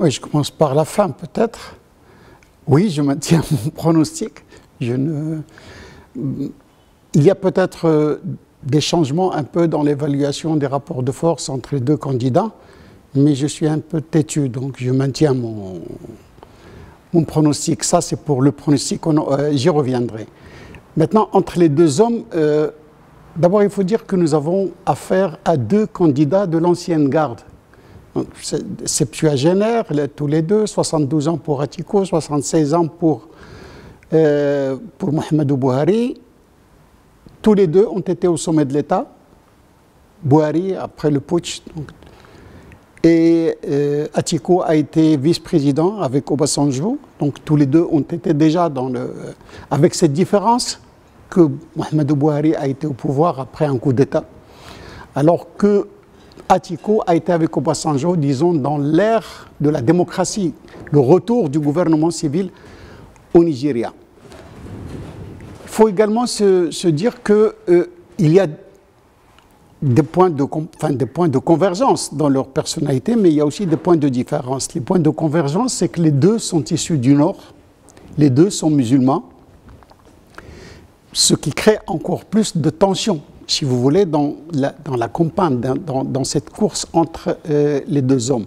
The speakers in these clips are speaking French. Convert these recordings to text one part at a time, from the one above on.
Oui, je commence par la fin peut-être. Oui, je maintiens mon pronostic. Il y a peut-être des changements un peu dans l'évaluation des rapports de force entre les deux candidats, mais je suis un peu têtu, donc je maintiens mon pronostic. Ça, c'est pour le pronostic, j'y reviendrai. Maintenant, entre les deux hommes, d'abord, il faut dire que nous avons affaire à deux candidats de l'ancienne garde. Septuagénaires, tous les deux, 72 ans pour Atiko, 76 ans pour Mohamedou Bouhari. Tous les deux ont été au sommet de l'État. Bouhari, après le putsch. Et Atiko a été vice-président avec Obasanjo. Donc tous les deux ont été déjà avec cette différence que Mohamedou Bouhari a été au pouvoir après un coup d'État. Alors que Atiko a été avec Obasanjo, disons, dans l'ère de la démocratie, le retour du gouvernement civil au Nigeria. Il faut également se dire qu'il y a des points de convergence dans leur personnalité, mais il y a aussi des points de différence. Les points de convergence, c'est que les deux sont issus du Nord, les deux sont musulmans, ce qui crée encore plus de tensions, si vous voulez, dans la campagne, dans cette course entre les deux hommes.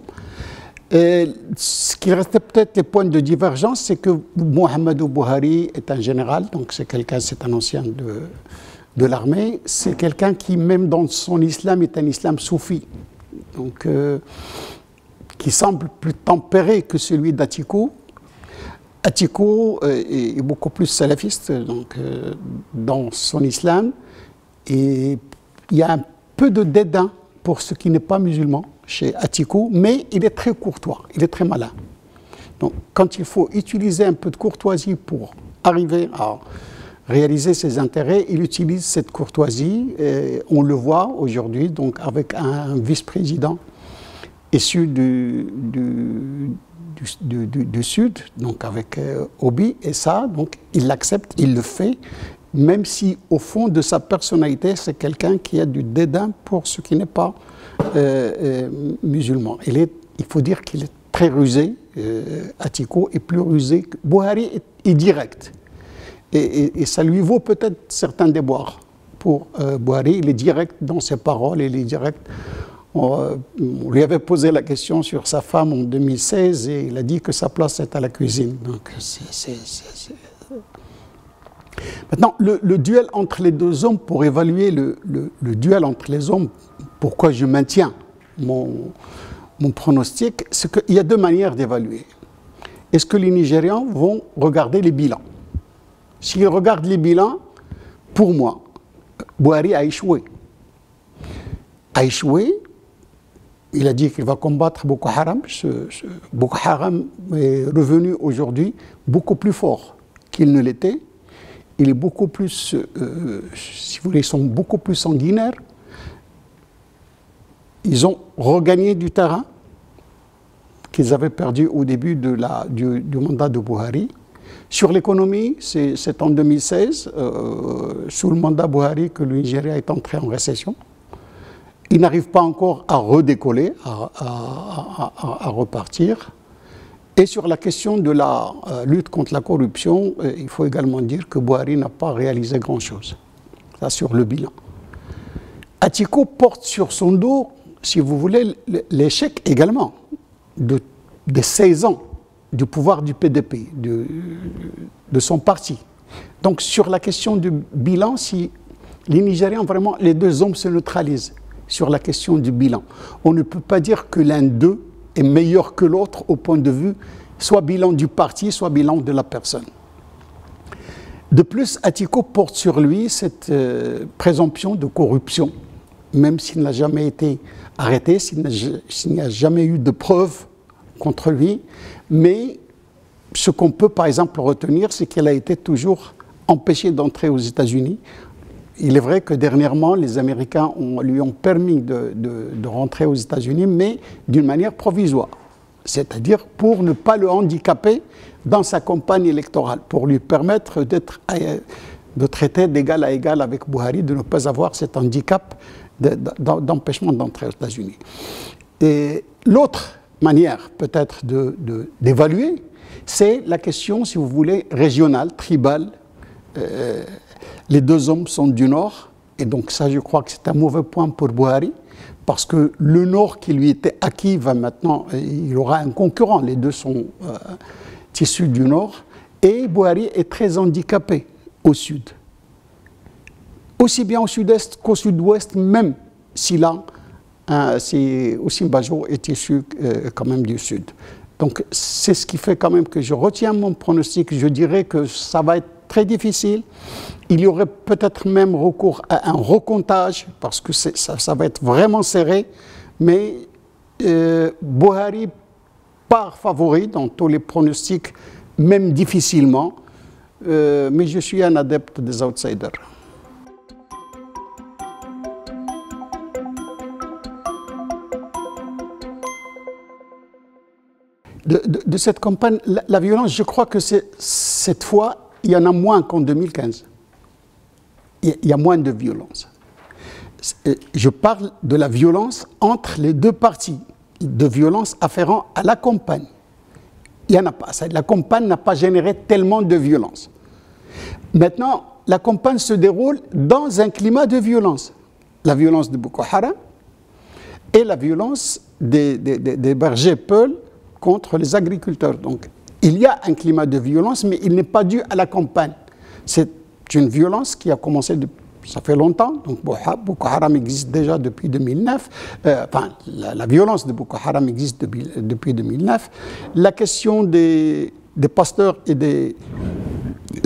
Ce qui restait peut-être les points de divergence, c'est que Mohamedou Bouhari est un général, donc c'est un ancien de l'armée, c'est quelqu'un qui, même dans son islam, est un islam soufi, donc qui semble plus tempéré que celui d'Atiko. Atiko est beaucoup plus salafiste donc, dans son islam, et il y a un peu de dédain pour ce qui n'est pas musulman chez Atiko, mais il est très courtois, il est très malin. Donc quand il faut utiliser un peu de courtoisie pour arriver à réaliser ses intérêts, il utilise cette courtoisie, et on le voit aujourd'hui donc avec un vice-président issu du Sud, donc avec Obi, et ça, donc il l'accepte, il le fait, même si au fond de sa personnalité, c'est quelqu'un qui a du dédain pour ce qui n'est pas musulman. Il faut dire qu'il est très rusé, Atiko est plus rusé. Bouhari est direct, et ça lui vaut peut-être certains déboires. Pour Bouhari, il est direct dans ses paroles, il est direct. On lui avait posé la question sur sa femme en 2016 et il a dit que sa place est à la cuisine. Donc, Maintenant, le duel entre les deux hommes, pour évaluer le duel entre les hommes, pourquoi je maintiens mon pronostic, c'est qu'il y a deux manières d'évaluer. Est-ce que les Nigérians vont regarder les bilans? S'ils regardent les bilans, pour moi, Bouhari a échoué. Il a dit qu'il va combattre Boko Haram. Boko Haram est revenu aujourd'hui beaucoup plus fort qu'il ne l'était. Il est beaucoup plus, si vous voulez, ils sont beaucoup plus sanguinaires. Ils ont regagné du terrain qu'ils avaient perdu au début du mandat de Bouhari. Sur l'économie, c'est en 2016, sous le mandat Bouhari, que le Nigeria est entré en récession. Il n'arrive pas encore à redécoller, à repartir. Et sur la question de la lutte contre la corruption, il faut également dire que Bouhari n'a pas réalisé grand-chose. Ça, sur le bilan. Atiko porte sur son dos, si vous voulez, l'échec également de 16 ans du pouvoir du PDP, de son parti. Donc, sur la question du bilan, si les Nigérians, vraiment, les deux hommes se neutralisent sur la question du bilan. On ne peut pas dire que l'un d'eux est meilleur que l'autre au point de vue, soit bilan du parti, soit bilan de la personne. De plus, Atiko porte sur lui cette présomption de corruption, même s'il n'a jamais été arrêté, s'il n'y a jamais eu de preuves contre lui. Mais ce qu'on peut par exemple retenir, c'est qu'il a été toujours empêché d'entrer aux États-Unis. Il est vrai que dernièrement, les Américains lui ont permis de rentrer aux États-Unis, mais d'une manière provisoire. C'est-à-dire pour ne pas le handicaper dans sa campagne électorale, pour lui permettre de traiter d'égal à égal avec Bouhari, de ne pas avoir cet handicap d'empêchement d'entrer aux États-Unis. Et l'autre manière peut-être d'évaluer, c'est la question, si vous voulez, régionale, tribale. Les deux hommes sont du Nord, et donc ça, je crois que c'est un mauvais point pour Buhari, parce que le Nord qui lui était acquis va maintenant, il aura un concurrent, les deux sont issus du Nord, et Buhari est très handicapé au Sud. Aussi bien au Sud-Est qu'au Sud-Ouest, même si là, si Osinbajo est issu quand même du Sud. Donc c'est ce qui fait quand même que je retiens mon pronostic. Je dirais que ça va être très difficile. Il y aurait peut-être même recours à un recomptage, parce que ça va être vraiment serré. Mais Buhari part favori dans tous les pronostics, même difficilement. Mais je suis un adepte des outsiders. De cette campagne, la violence, je crois que cette fois, il y en a moins qu'en 2015. Il y a moins de violence. Je parle de la violence entre les deux parties, de violence afférente à la campagne. Il n'y en a pas. La campagne n'a pas généré tellement de violence. Maintenant, la campagne se déroule dans un climat de violence. La violence de Boko Haram et la violence des bergers peuls contre les agriculteurs. Donc, il y a un climat de violence, mais il n'est pas dû à la campagne. C'est une violence qui a commencé, ça fait longtemps. Donc, Boko Haram existe déjà depuis 2009. La violence de Boko Haram existe depuis 2009. La question des pasteurs et des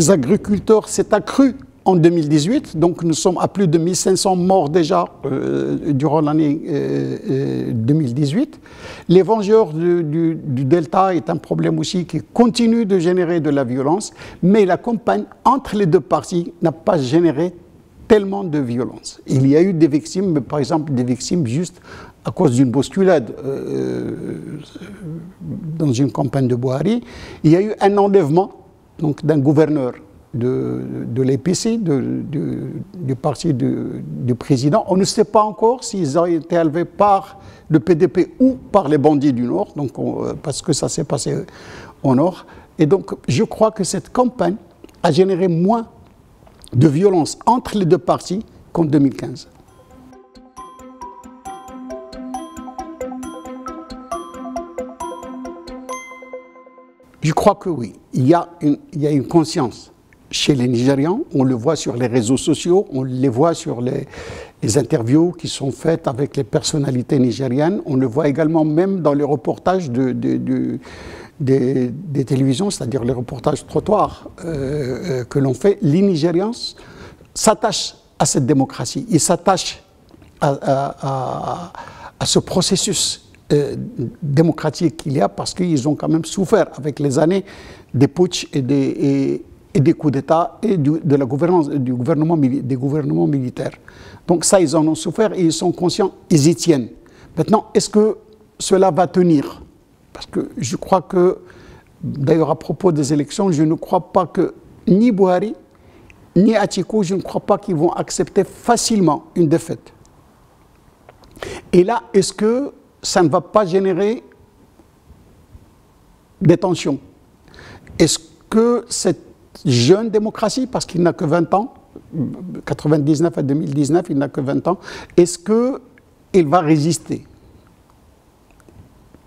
agriculteurs s'est accrue en 2018, donc nous sommes à plus de 1500 morts déjà durant l'année 2018. Les vengeurs du Delta est un problème aussi qui continue de générer de la violence, mais la campagne entre les deux parties n'a pas généré tellement de violence. Il y a eu des victimes, mais par exemple des victimes juste à cause d'une bousculade dans une campagne de Buhari. Il y a eu un enlèvement donc d'un gouverneur de l'APC, du parti du président. On ne sait pas encore s'ils ont été enlevés par le PDP ou par les bandits du Nord, donc parce que ça s'est passé au Nord. Et donc, je crois que cette campagne a généré moins de violence entre les deux partis qu'en 2015. Je crois que oui, il y a une conscience chez les Nigérians, on le voit sur les réseaux sociaux, on les voit sur les interviews qui sont faites avec les personnalités nigériennes, on le voit également même dans les reportages des télévisions, c'est-à-dire les reportages trottoirs que l'on fait. Les Nigérians s'attachent à cette démocratie, ils s'attachent à ce processus démocratique qu'il y a, parce qu'ils ont quand même souffert avec les années des putschs et des coups d'État et de la gouvernance, des gouvernements militaires. Donc ça, ils en ont souffert et ils sont conscients, ils y tiennent. Maintenant, est-ce que cela va tenir? Parce que je crois que, d'ailleurs à propos des élections, je ne crois pas que ni Buhari, ni Atiku, je ne crois pas qu'ils vont accepter facilement une défaite. Et là, est-ce que ça ne va pas générer des tensions? Est-ce que cette jeune démocratie, parce qu'il n'a que 20 ans, 99 à 2019, il n'a que 20 ans, est-ce qu'il va résister?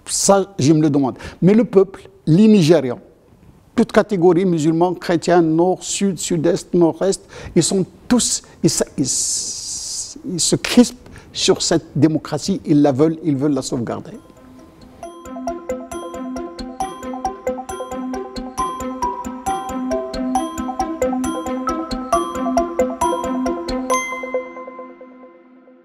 Ça, je me le demande. Mais le peuple, les Nigérians, toutes catégories, musulmans, chrétiens, nord, sud, sud-est, nord-est, ils sont tous, ils se crispent sur cette démocratie, ils la veulent, ils veulent la sauvegarder.